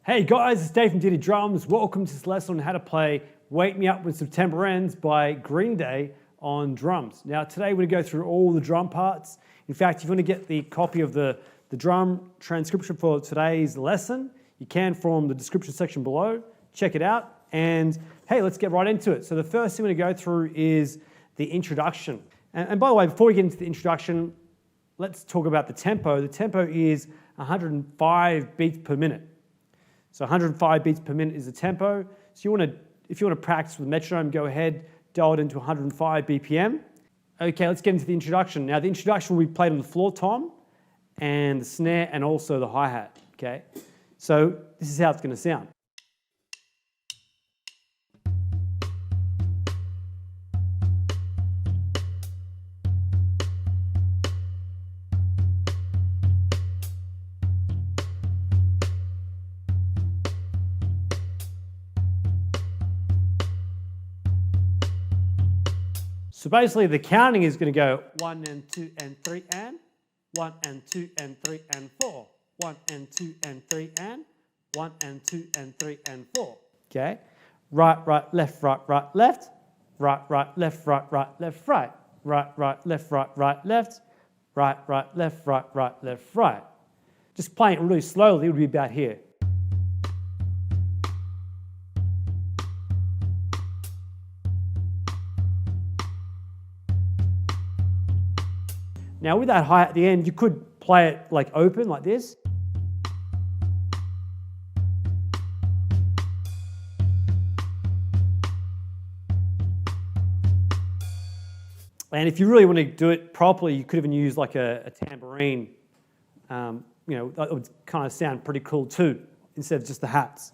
Hey guys, it's Dave from DD Drums. Welcome to this lesson on how to play Wake Me Up When September Ends by Green Day on drums. Now today we're going to go through all the drum parts. In fact, if you want to get the copy of the drum transcription for today's lesson, you can from the description section below. Check it out and hey, let's get right into it. So the first thing we're going to go through is the introduction. And by the way, before we get into the introduction, let's talk about the tempo. The tempo is 105 beats per minute. So 105 beats per minute is the tempo. So if you want to practice with metronome, go ahead, dial it into 105 BPM. Okay, let's get into the introduction. Now the introduction will be played on the floor tom and the snare and also the hi-hat, okay? So this is how it's going to sound. So basically the counting is going to go 1 and 2 and 3 and 1 and 2 and 3 and 4. 1 and 2 and 3 and 1 and 2 and 3 and 4. Okay? Right, right, left, right, right, left. Right, right, left, right, right, left, right. Right, right, left, right, right, left. Right, right, left, right, right, left, right. Just playing it really slowly would be about here. Now with that hi at the end, you could play it like open, like this. And if you really want to do it properly, you could even use like a tambourine. That would kind of sound pretty cool too, instead of just the hats.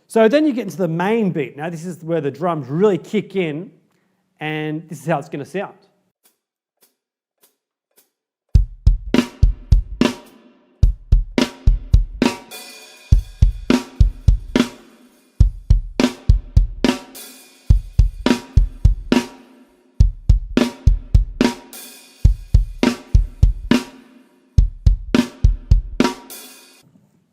So then you get into the main beat. Now this is where the drums really kick in, and this is how it's going to sound.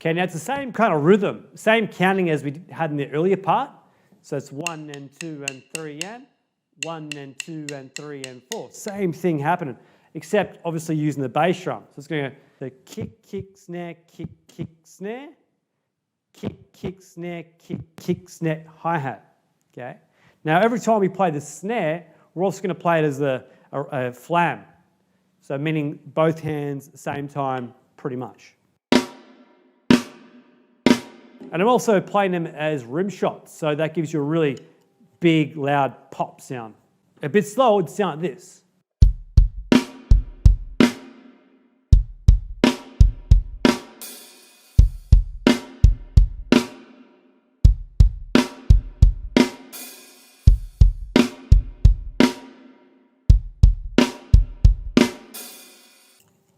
Okay, now it's the same kind of rhythm, same counting as we had in the earlier part. So it's 1 and 2 and 3 and 1 and 2 and 3 and 4. Same thing happening, except obviously using the bass drum. So it's going to go the kick, kick, snare, kick, kick, snare, kick, kick, snare, kick, kick, snare, hi-hat. Okay. Now every time we play the snare, we're also going to play it as a flam. So meaning both hands at the same time, pretty much. And I'm also playing them as rim shots, so that gives you a really big, loud pop sound. A bit slow, it would sound like this.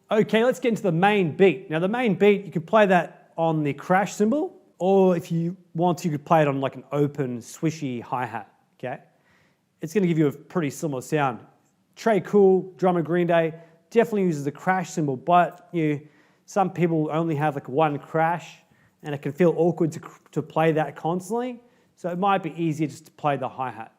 Okay, let's get into the main beat. Now the main beat, you can play that on the crash cymbal, or if you want to, you could play it on like an open, swishy hi-hat, okay? It's going to give you a pretty similar sound. Trey Cool, drummer Green Day, definitely uses the crash cymbal, but some people only have like one crash, and it can feel awkward to play that constantly, so it might be easier just to play the hi-hat.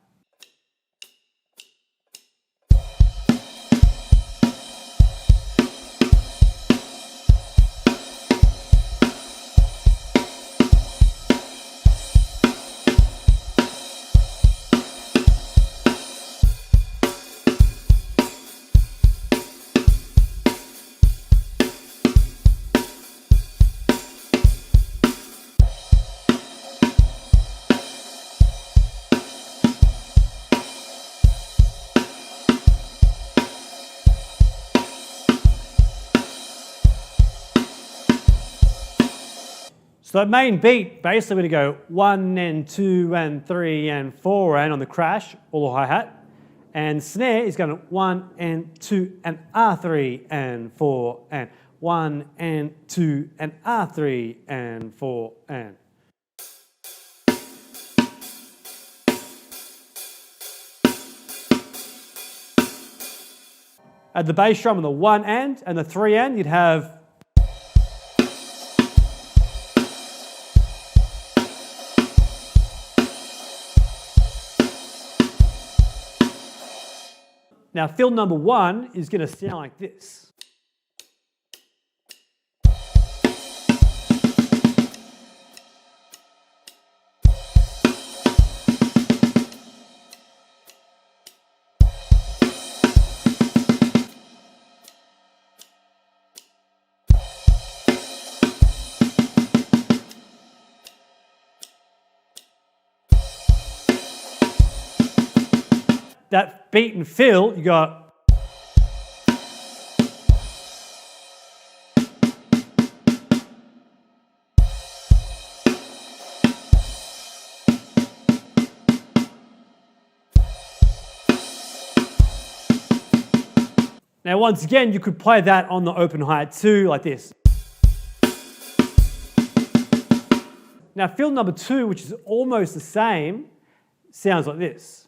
So the main beat, basically we're going to go 1 and 2 and 3 and 4 and on the crash, or the hi-hat. And snare is going to 1 and 2 and R3 and 4 and 1 and 2 and R3 and 4 and. At the bass drum on the 1 and the 3 and, you'd have Now fill number 1 is going to sound like this. That beat and fill, you got. Now once again, you could play that on the open hi-hat too, like this. Now fill number 2, which is almost the same, sounds like this.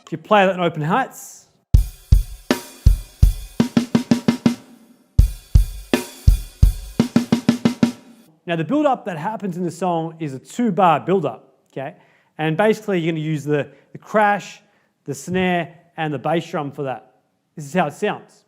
If you play that in open hi-hats, now the build-up that happens in the song is a 2-bar build-up, okay? And basically you're going to use the crash, the snare, and the bass drum for that. This is how it sounds.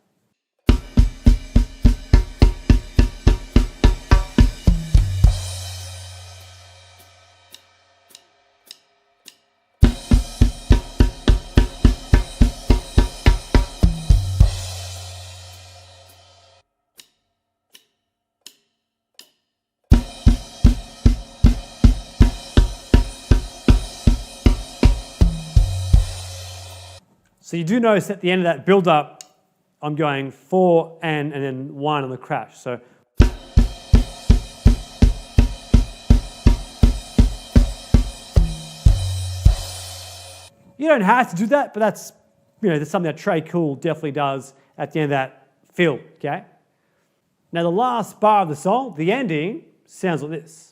So you do notice at the end of that build-up, I'm going 4 and then 1 on the crash. So you don't have to do that, but that's something that Trey Cool definitely does at the end of that fill. Okay. Now the last bar of the song, the ending, sounds like this.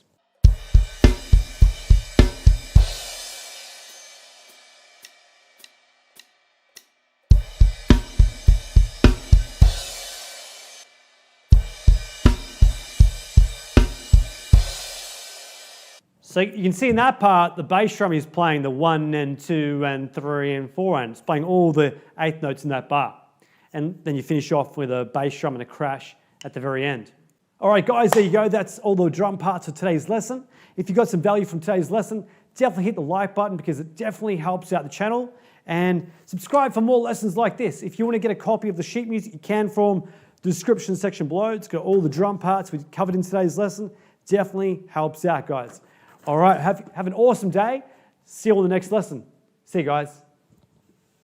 So you can see in that part, the bass drum is playing the 1 and 2 and 3 and 4, and it's playing all the 8th notes in that bar. And then you finish off with a bass drum and a crash at the very end. All right, guys, there you go. That's all the drum parts of today's lesson. If you got some value from today's lesson, definitely hit the like button because it definitely helps out the channel. And subscribe for more lessons like this. If you want to get a copy of the sheet music, you can from the description section below. It's got all the drum parts we covered in today's lesson. Definitely helps out, guys. All right, have an awesome day. See you on the next lesson. See you guys.